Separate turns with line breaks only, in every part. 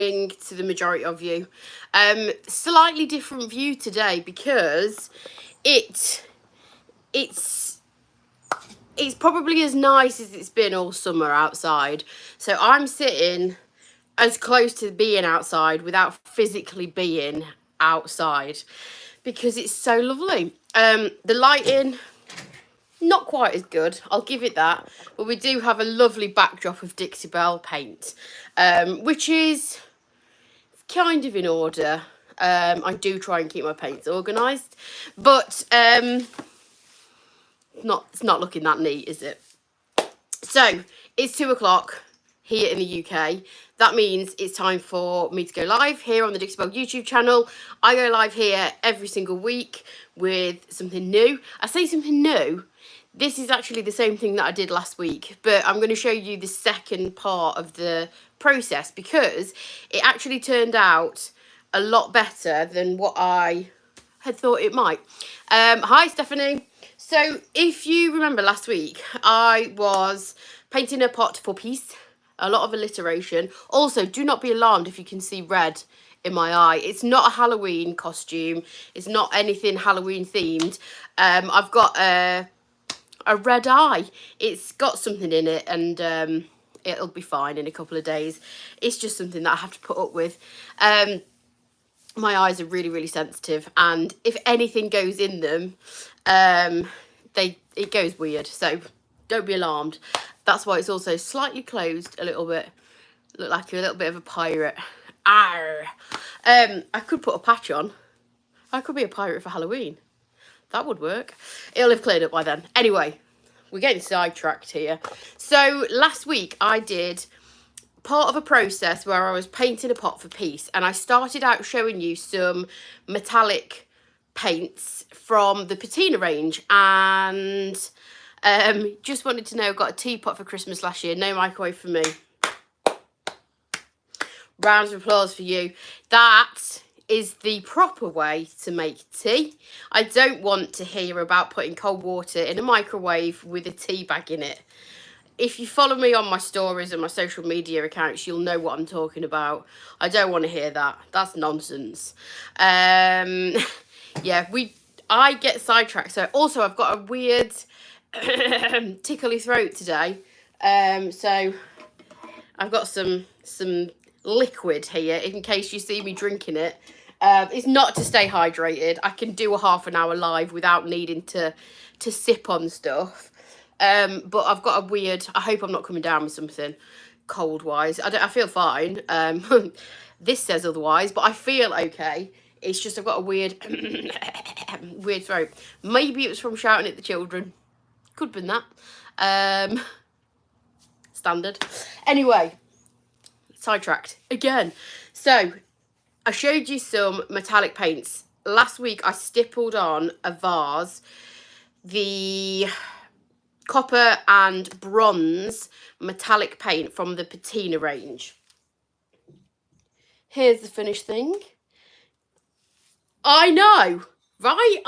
to the majority of you. Slightly different view today because it's probably as nice as it's been all summer outside. So I'm sitting as close to being outside without physically being outside because it's so lovely. The lighting, not quite as good, I'll give it that, but we do have a lovely backdrop of Dixie Belle Paint, which is kind of in order. I do try and keep my paints organised, but it's not looking that neat, is it? So it's 2 o'clock here in the UK. That means it's time for me to go live here on the Dixie Belle YouTube channel. I go live here every single week with something new. I say something new. This is actually the same thing that I did last week, but I'm going to show you the second part of the process because it actually turned out a lot better than what I had thought it might. Hi, Stephanie. So if you remember last week, I was painting a pot for peace, a lot of alliteration. Also, do not be alarmed if you can see red in my eye. It's not a Halloween costume. It's not anything Halloween themed. I've got a red eye. It's got something in it, and it'll be fine in a couple of days. It's just something that I have to put up with. My eyes are really, really sensitive, and if anything goes in them, it goes weird. So don't be alarmed. That's why it's also slightly closed a little bit. Look like you're a little bit of a pirate. Arr. I could put a patch on. I could be a pirate for Halloween. That would work. It'll have cleared up by then. Anyway, we're getting sidetracked here. So last week I did part of a process where I was painting a pot for peace, and I started out showing you some metallic paints from the patina range, and just wanted to know, got a teapot for Christmas last year, no microwave for me. Rounds of applause for you. That is the proper way to make tea. I don't want to hear about putting cold water in a microwave with a tea bag in it. If you follow me on my stories and my social media accounts, you'll know what I'm talking about. I don't want to hear that. That's nonsense. Yeah, I get sidetracked. So also I've got a weird tickly throat today. So I've got some liquid here in case you see me drinking it. It's not to stay hydrated. I can do a half an hour live without needing to sip on stuff. But I've got a weird, I hope I'm not coming down with something cold wise. I feel fine. This says otherwise, but I feel okay. It's just I've got a weird weird throat. Maybe it was from shouting at the children. Could have been that. Standard. Anyway, sidetracked again. So I showed you some metallic paints. Last week I stippled on a vase the copper and bronze metallic paint from the patina range. Here's the finished thing. I know, right?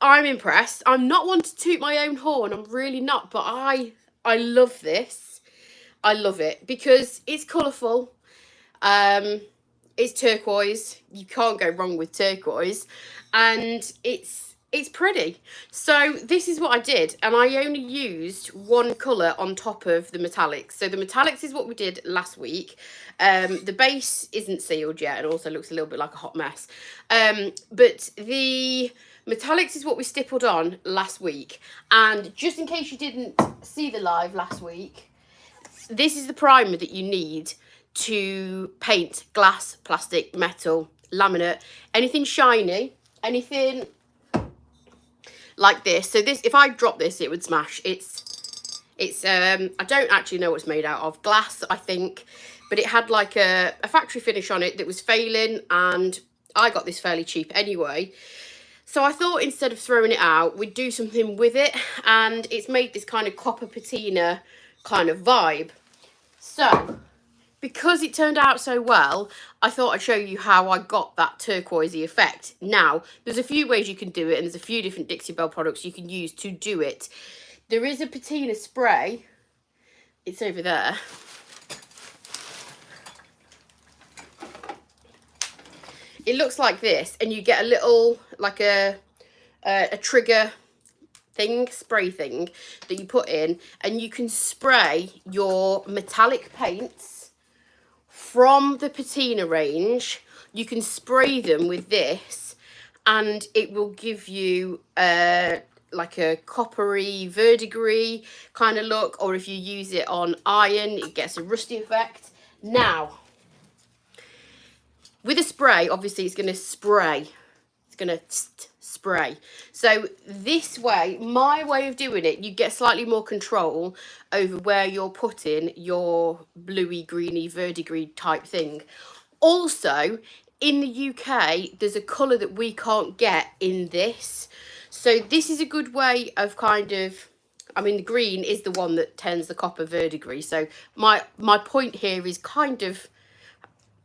I'm impressed. I'm not one to toot my own horn. I'm really not, but I love this. I love it because it's colourful. It's turquoise. You can't go wrong with turquoise, and it's pretty. So this is what I did, and I only used one colour on top of the metallics. So the metallics is what we did last week. The base isn't sealed yet and also looks a little bit like a hot mess. But the metallics is what we stippled on last week. And just in case you didn't see the live last week, this is the primer that you need to paint glass, plastic, metal, laminate, anything shiny, anything like this. So this, if I drop this, it would smash. It's I don't actually know what it's made out of. Glass, I think, but it had like a factory finish on it that was failing, and I got this fairly cheap anyway. So I thought instead of throwing it out, we'd do something with it, and it's made this kind of copper patina kind of vibe. So because it turned out so well, I thought I'd show you how I got that turquoisey effect. Now, there's a few ways you can do it, and there's a few different Dixie Belle products you can use to do it. There is a patina spray. It's over there. it looks like this, and you get a little, like a trigger thing, spray thing that you put in, and you can spray your metallic paints from the patina range. You can spray them with this, and it will give you like a coppery verdigris kind of look, or if you use it on iron, it gets a rusty effect. Now, with a spray, obviously it's going to spray. It's going to spray. So this way, my way of doing it, you get slightly more control over where you're putting your bluey, greeny, verdigris type thing. Also, in the UK, there's a colour that we can't get in this. So this is a good way of kind of, I mean, the green is the one that turns the copper verdigris. So my point here is kind of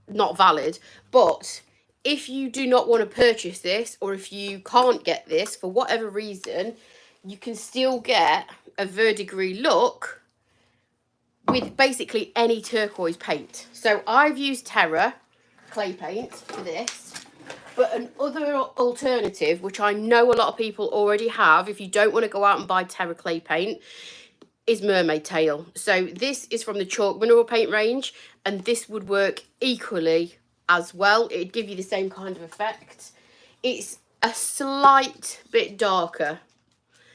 not valid. But if you do not want to purchase this, or if you can't get this for whatever reason, you can still get a verdigris look with basically any turquoise paint. So I've used Terra clay paint for this, but another alternative, which I know a lot of people already have, if you don't want to go out and buy Terra clay paint, is Mermaid Tail. So this is from the chalk mineral paint range, and this would work equally as well. It'd give you the same kind of effect. It's a slight bit darker,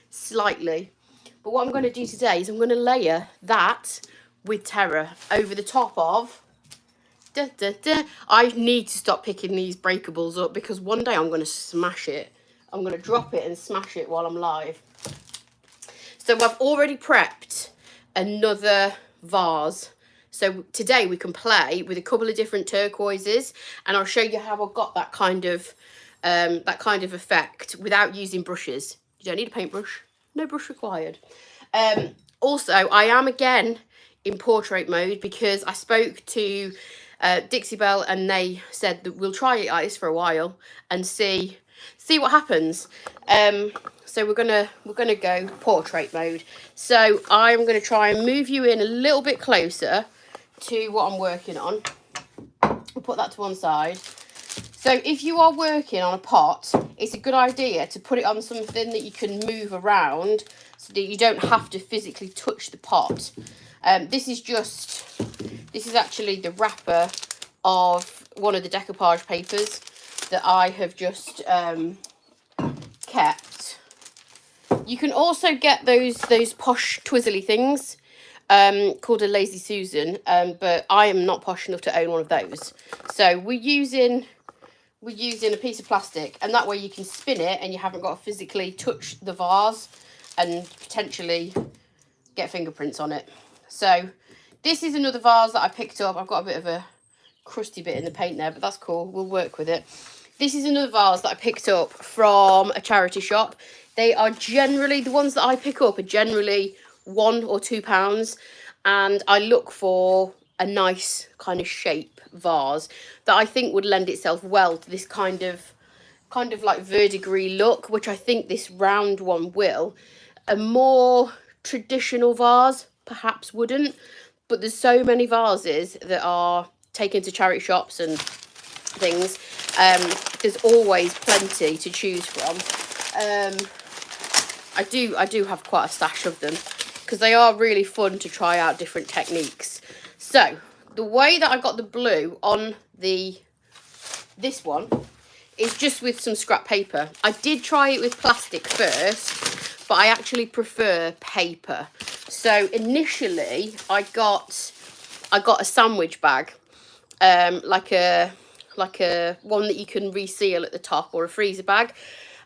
slightly, but what I'm going to do today is I'm going to layer that with Terra over the top of I need to stop picking these breakables up, because one day I'm going to smash it. I'm going to drop it and smash it while I'm live. So I've already prepped another vase. So today we can play with a couple of different turquoises, and I'll show you how I got that kind of effect without using brushes. You don't need a paintbrush, no brush required. Also, I am again in portrait mode because I spoke to Dixie Belle, and they said that we'll try it like this for a while and see what happens. So we're gonna go portrait mode. So I'm gonna try and move you in a little bit closer to what I'm working on. We'll put that to one side. So if you are working on a pot, it's a good idea to put it on something that you can move around so that you don't have to physically touch the pot. This is actually the wrapper of one of the decoupage papers that I have just kept. You can also get those posh twizzly things called a Lazy Susan, but I am not posh enough to own one of those. So we're using a piece of plastic, and that way you can spin it and you haven't got to physically touch the vase and potentially get fingerprints on it. So this is another vase that I picked up. I've got a bit of a crusty bit in the paint there, but that's cool. We'll work with it. This is another vase that I picked up from a charity shop. They are generally, the ones that I pick up are generally £1 or £2, and I look for a nice kind of shape vase that I think would lend itself well to this kind of like verdigris look, which I think this round one will. A more traditional vase perhaps wouldn't, but there's so many vases that are taken to charity shops and things. There's always plenty to choose from. I do have quite a stash of them because they are really fun to try out different techniques. So the way that I got the blue on this one is just with some scrap paper. I did try it with plastic first, but I actually prefer paper. So initially I got a sandwich bag, like a one that you can reseal at the top, or a freezer bag,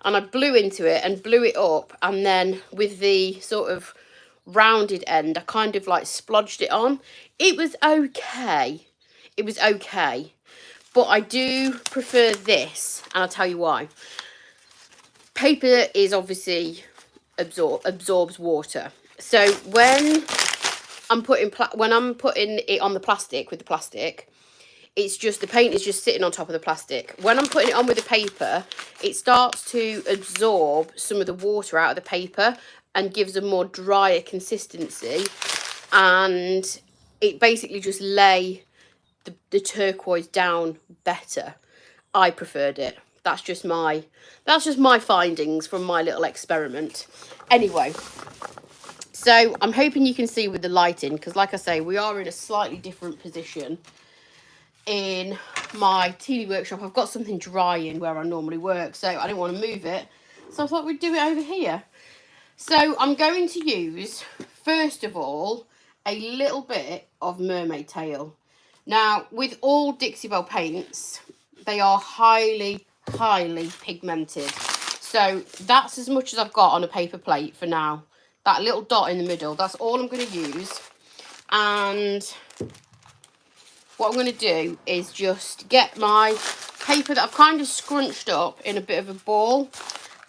and I blew into it and blew it up, and then with the sort of rounded end I kind of like splodged it on. It was okay. It was okay. But I do prefer this, and I'll tell you why. Paper is obviously absorbs water. So when I'm putting it on the plastic with the plastic, it's just the paint is just sitting on top of the plastic. When I'm putting it on with the paper, it starts to absorb some of the water out of the paper and gives a more drier consistency, and it basically just lay the turquoise down better. I preferred it. That's just my findings from my little experiment. Anyway, so I'm hoping you can see with the lighting, because like I say, we are in a slightly different position in my TV workshop. I've got something drying where I normally work, so I didn't want to move it. So I thought we'd do it over here. So I'm going to use, first of all, a little bit of mermaid tail. Now, with all Dixie Belle paints, they are highly, highly pigmented. So that's as much as I've got on a paper plate for now. That little dot in the middle, that's all I'm going to use. And what I'm going to do is just get my paper that I've kind of scrunched up in a bit of a ball.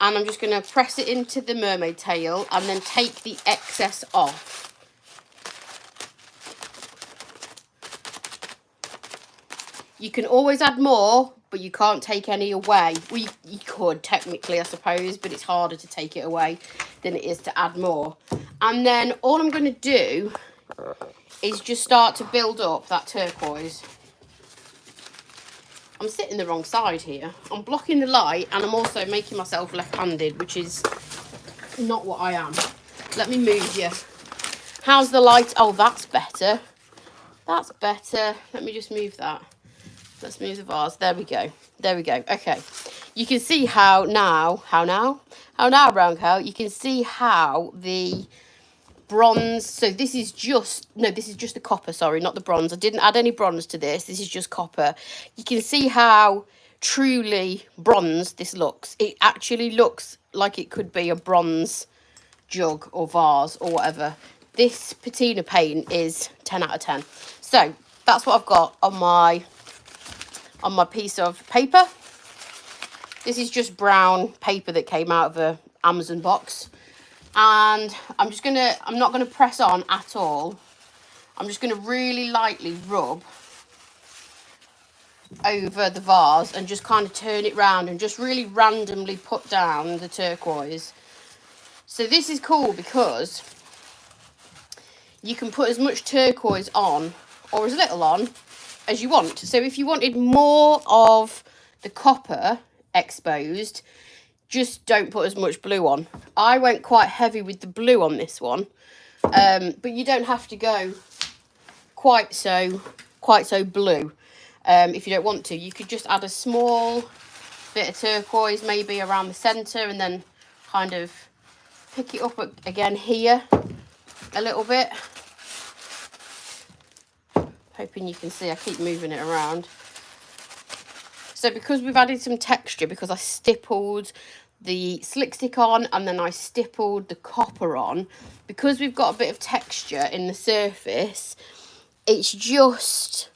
And I'm just going to press it into the mermaid tail and then take the excess off. You can always add more, but you can't take any away. Well, you could technically, I suppose, but it's harder to take it away than it is to add more. And then all I'm going to do is just start to build up that turquoise. I'm sitting the wrong side here. I'm blocking the light and I'm also making myself left-handed, which is not what I am. Let me move you. How's the light? Oh, that's better. That's better. Let me just move that. Let's move the vase. There we go. There we go. Okay. You can see how now, brown cow, you can see how the bronze, so this is just the copper, sorry, not the bronze. I didn't add any bronze to this. This is just copper. You can see how truly bronze this looks. It actually looks like it could be a bronze jug or vase or whatever. This patina paint is 10 out of 10. So that's what I've got on my piece of paper. This is just brown paper that came out of a Amazon box. And I'm not gonna press on at all. I'm just gonna really lightly rub over the vase and just kind of turn it round and just really randomly put down the turquoise. So this is cool because you can put as much turquoise on or as little on as you want. So if you wanted more of the copper exposed, just don't put as much blue on. I went quite heavy with the blue on this one, but you don't have to go quite so blue if you don't want to. You could just add a small bit of turquoise maybe around the centre and then kind of pick it up again here a little bit. Hoping you can see, I keep moving it around. So because we've added some texture, because I stippled the slick stick on and then I stippled the copper on, because we've got a bit of texture in the surface, it's just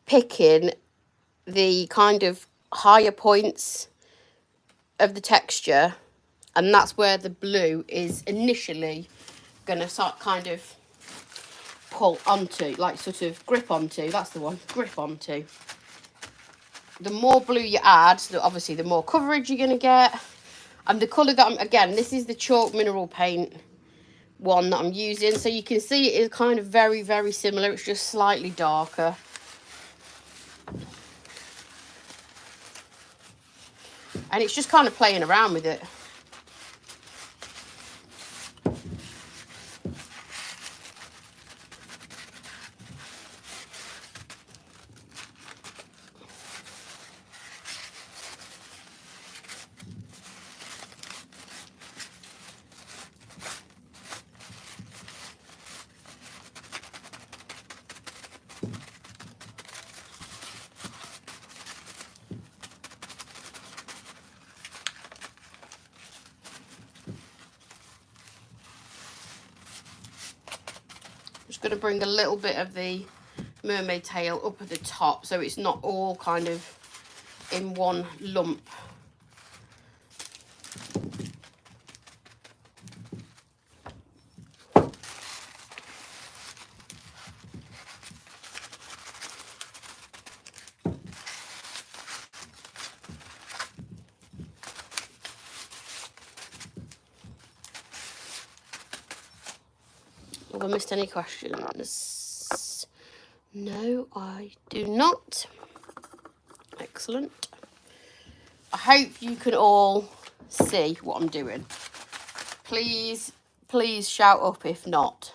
picking the kind of higher points of the texture, and that's where the blue is initially going to start kind of pull onto, like sort of grip onto. That's the one, grip onto. The more blue you add, obviously the more coverage you're going to get. And the colour that again, this is the chalk mineral paint one that I'm using. So you can see it is kind of very, very similar. It's just slightly darker. And it's just kind of playing around with it. Just going to bring a little bit of the mermaid tail up at the top so it's not all kind of in one lump. Have I missed any questions? No, I do not. Excellent. I hope you can all see what I'm doing. Please, please shout up if not.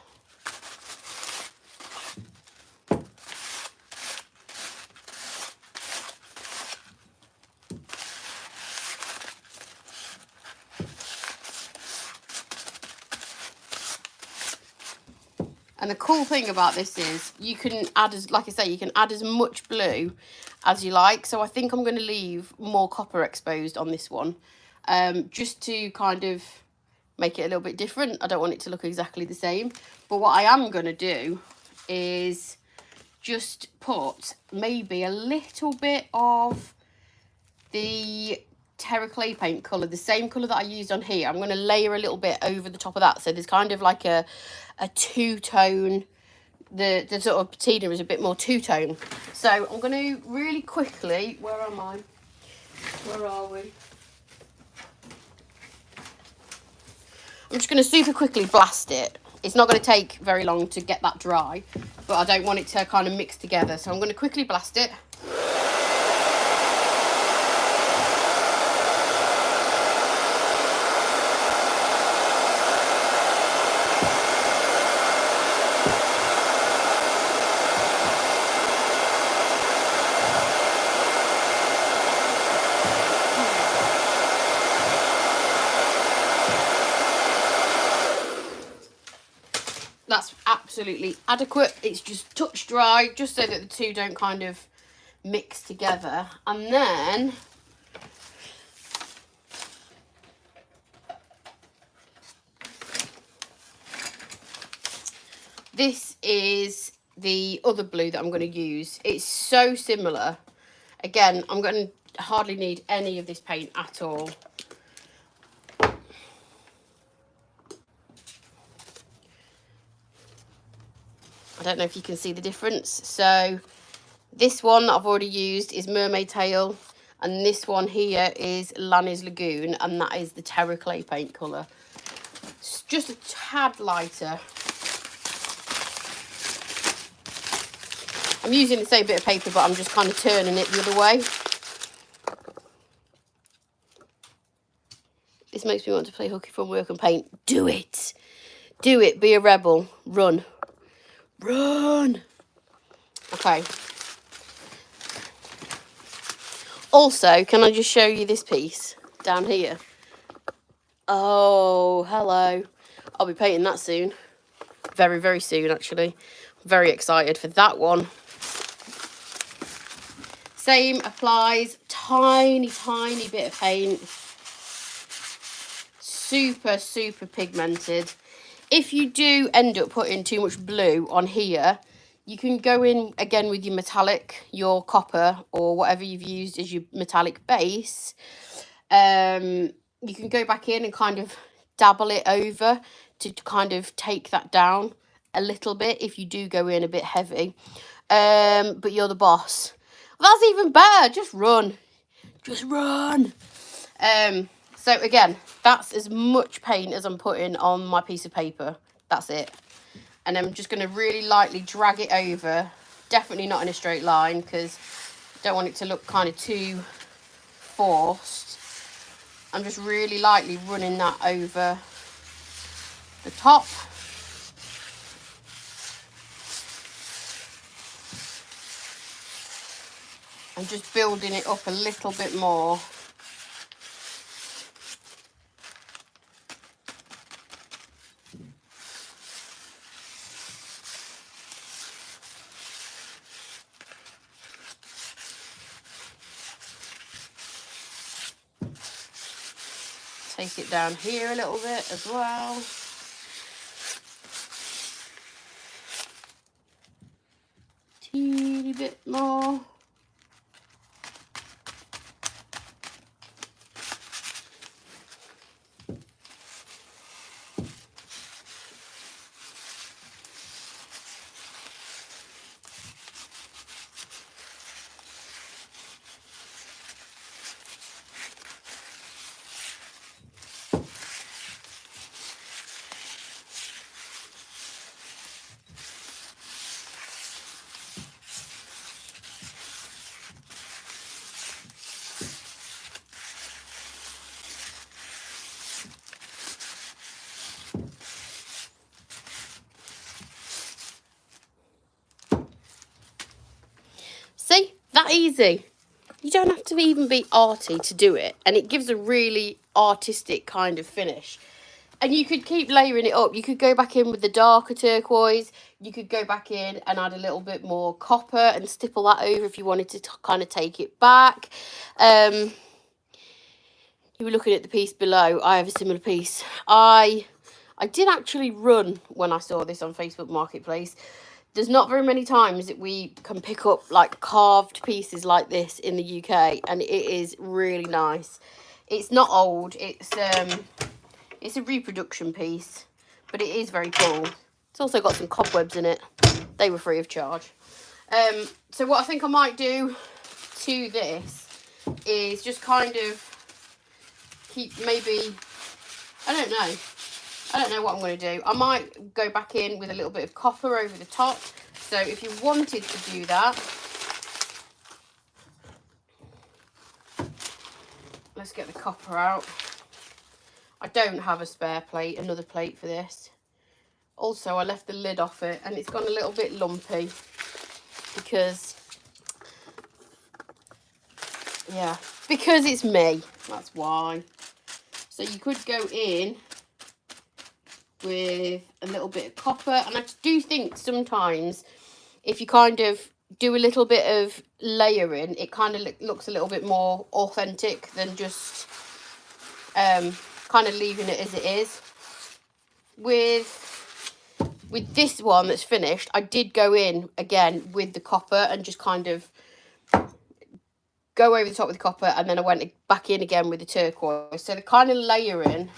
And the cool thing about this is you can add, like I say, you can add as much blue as you like. So I think I'm going to leave more copper exposed on this one, just to kind of make it a little bit different. I don't want it to look exactly the same. But what I am going to do is just put maybe a little bit of the terra clay paint colour, the same colour that I used on here. I'm going to layer a little bit over the top of that. So there's kind of like a two-tone, the sort of patina is a bit more two-tone. So I'm going to really quickly, where am I? Where are we? I'm just going to super quickly blast it. It's not going to take very long to get that dry, but I don't want it to kind of mix together. So I'm going to quickly blast it. That's absolutely adequate. It's just touch dry, just so that the two don't kind of mix together. And then this is the other blue that I'm going to use. It's so similar. Again, I'm going to hardly need any of this paint at all. I don't know if you can see the difference. So this one that I've already used is Mermaid Tail, and this one here is Lanny's Lagoon, and that is the terra clay paint colour. It's just a tad lighter. I'm using the same bit of paper, but I'm just kind of turning it the other way. This makes me want to play hooky from work and paint. Do it. Do it. Be a rebel. Run. Run. Okay. Also, can I just show you this piece down here? Oh, hello. I'll be painting that soon. Very, very soon, actually. Very excited for that one. Same applies. Tiny, tiny bit of paint. Super, super pigmented. If you do end up putting too much blue on here, you can go in again with your metallic, your copper, or whatever you've used as your metallic base. You can go back in and kind of dabble it over to kind of take that down a little bit if you do go in a bit heavy. But you're the boss. That's even better. Just run. Just run. So again, that's as much paint as I'm putting on my piece of paper. That's it. And I'm just going to really lightly drag it over. Definitely not in a straight line, because I don't want it to look kind of too forced. I'm just really lightly running that over the top. And just building it up a little bit more. Take it down here a little bit as well. Teeny bit more. that easy. You don't have to even be arty to do it, and it gives a really artistic kind of finish. And you could keep layering it up. You could go back in with the darker turquoise. You could go back in and add a little bit more copper and stipple that over if you wanted to kind of take it back. You were looking at the piece below. I have a similar piece. I did actually run when I saw this on Facebook Marketplace. There's not very many times that we can pick up like carved pieces like this in the UK, and it is really nice. It's not old. It's a reproduction piece, but it is very cool. It's also got some cobwebs in it. They were free of charge. So what I think I might do to this is just kind of keep maybe, I don't know what I'm going to do. I might go back in with a little bit of copper over the top. So if you wanted to do that, let's get the copper out. I don't have a spare plate, another plate for this. Also, I left the lid off it and it's gone a little bit lumpy because, yeah, because it's me. That's why. So you could go in with a little bit of copper, and I do think sometimes if you kind of do a little bit of layering, it kind of looks a little bit more authentic than just kind of leaving it as it is. With this one that's finished, I did go in again with the copper and just kind of go over the top with the copper, and then I went back in again with the turquoise. So the kind of layering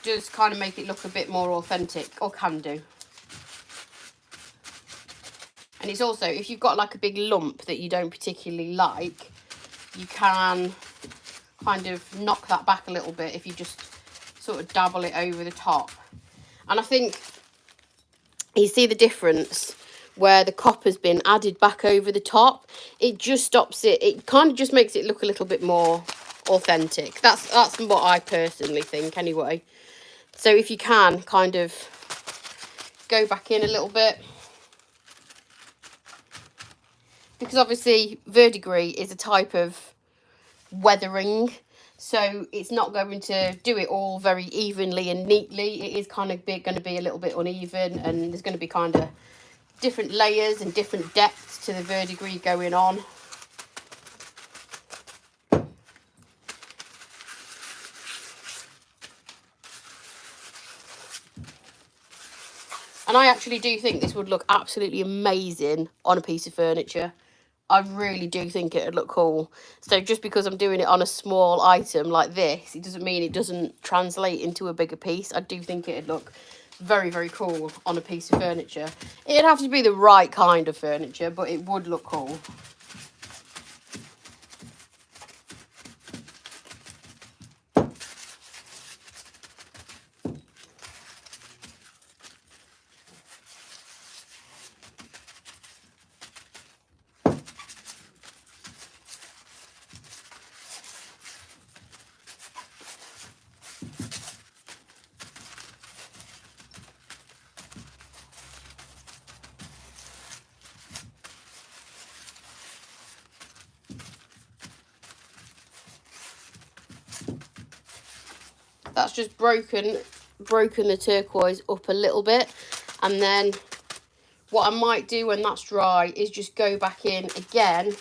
does kind of make it look a bit more authentic, or can do. And it's also, if you've got like a big lump that you don't particularly like, you can kind of knock that back a little bit if you just sort of dabble it over the top. And I think you see the difference where the copper's been added back over the top. It just stops it. It kind of just makes it look a little bit more authentic. That's what I personally think anyway. So if you can kind of go back in a little bit, because obviously verdigris is a type of weathering, so it's not going to do it all very evenly and neatly. It is kind of going to be a little bit uneven, and there's going to be kind of different layers and different depths to the verdigris going on. And I actually do think this would look absolutely amazing on a piece of furniture. I really do think it would look cool. So just because I'm doing it on a small item like this, it doesn't mean it doesn't translate into a bigger piece. I do think it would look very, very cool on a piece of furniture. It'd have to be the right kind of furniture, but it would look cool. That's just broken the turquoise up a little bit, and then what I might do when that's dry is just go back in again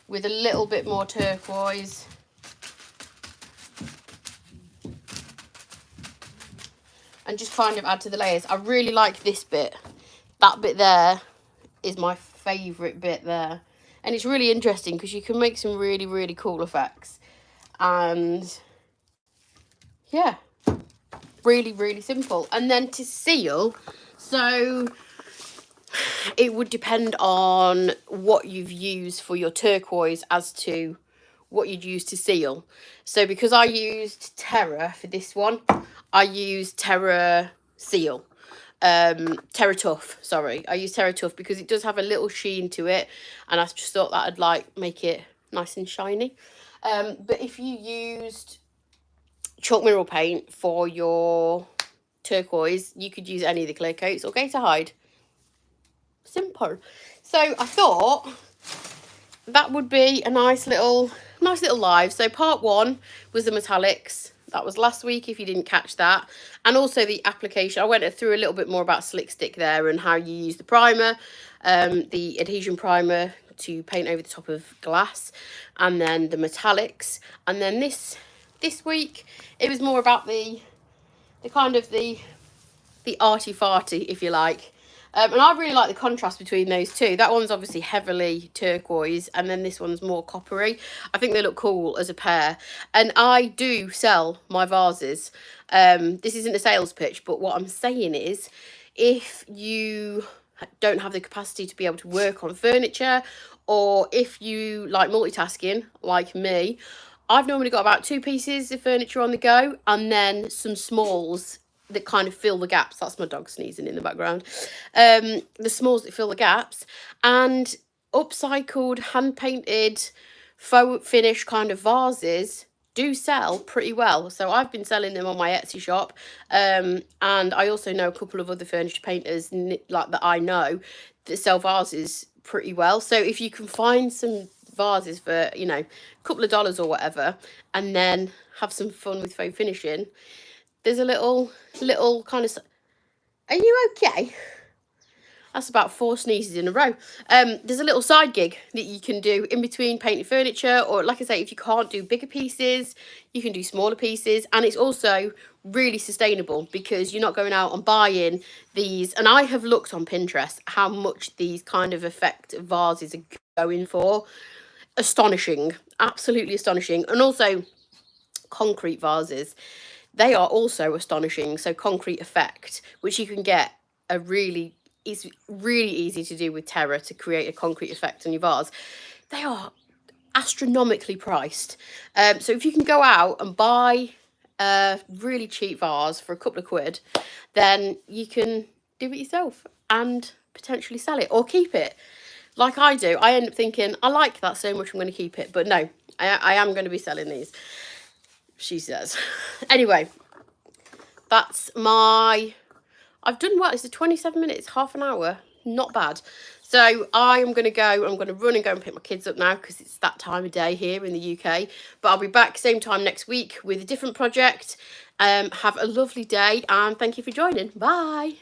with a little bit more turquoise, and just kind of add to the layers. I really like this bit. That bit there is my favourite bit there, and it's really interesting because you can make some really, really cool effects. And yeah, really, really simple. And then to seal, so it would depend on what you've used for your turquoise as to what you'd use to seal. So because I used Terra for this one, I used Terra Seal. Terra Tough, sorry. I used Terra Tough because it does have a little sheen to it, and I just thought that'd like make it nice and shiny. But if you used chalk mineral paint for your turquoise, you could use any of the clear coats or Gator Hide. Simple. So I thought that would be a nice little live. So part 1 was the metallics. That was last week if you didn't catch that. And also the application. I went through a little bit more about Slick Stick there and how you use the primer, the adhesion primer to paint over the top of glass, and then the metallics. And then this week it was more about the kind of the arty farty, if you like. And I really like the contrast between those two. That one's obviously heavily turquoise, and then this one's more coppery. I think they look cool as a pair. And I do sell my vases. This isn't a sales pitch, but what I'm saying is, if you don't have the capacity to be able to work on furniture, or if you like multitasking like me, I've normally got about 2 pieces of furniture on the go, and then some smalls that kind of fill the gaps. That's my dog sneezing in the background. The smalls that fill the gaps, and upcycled, hand painted, faux finish kind of vases do sell pretty well. So I've been selling them on my Etsy shop, and I also know a couple of other furniture painters like that I know that sell vases pretty well. So if you can find some vases for, you know, a couple of dollars or whatever, and then have some fun with faux finishing, there's a little kind of... Are you okay? That's about 4 sneezes in a row. There's a little side gig that you can do in between painting furniture, or like I say, if you can't do bigger pieces, you can do smaller pieces. And it's also really sustainable because you're not going out and buying these. And I have looked on Pinterest how much these kind of effect vases are going for. Astonishing, absolutely astonishing. And also concrete vases, they are also astonishing. So concrete effect, which you can get it's really easy to do with Terra to create a concrete effect on your vase. They are astronomically priced. So if you can go out and buy a really cheap vase for a couple of quid, then you can do it yourself and potentially sell it or keep it. Like I do. I end up thinking, I like that so much, I'm going to keep it. But no, I am going to be selling these, she says. Anyway, that's my... I've done what? It's 27 minutes, half an hour. Not bad. So I am going to go. I'm going to run and go and pick my kids up now because it's that time of day here in the UK. But I'll be back same time next week with a different project. Have a lovely day and thank you for joining. Bye.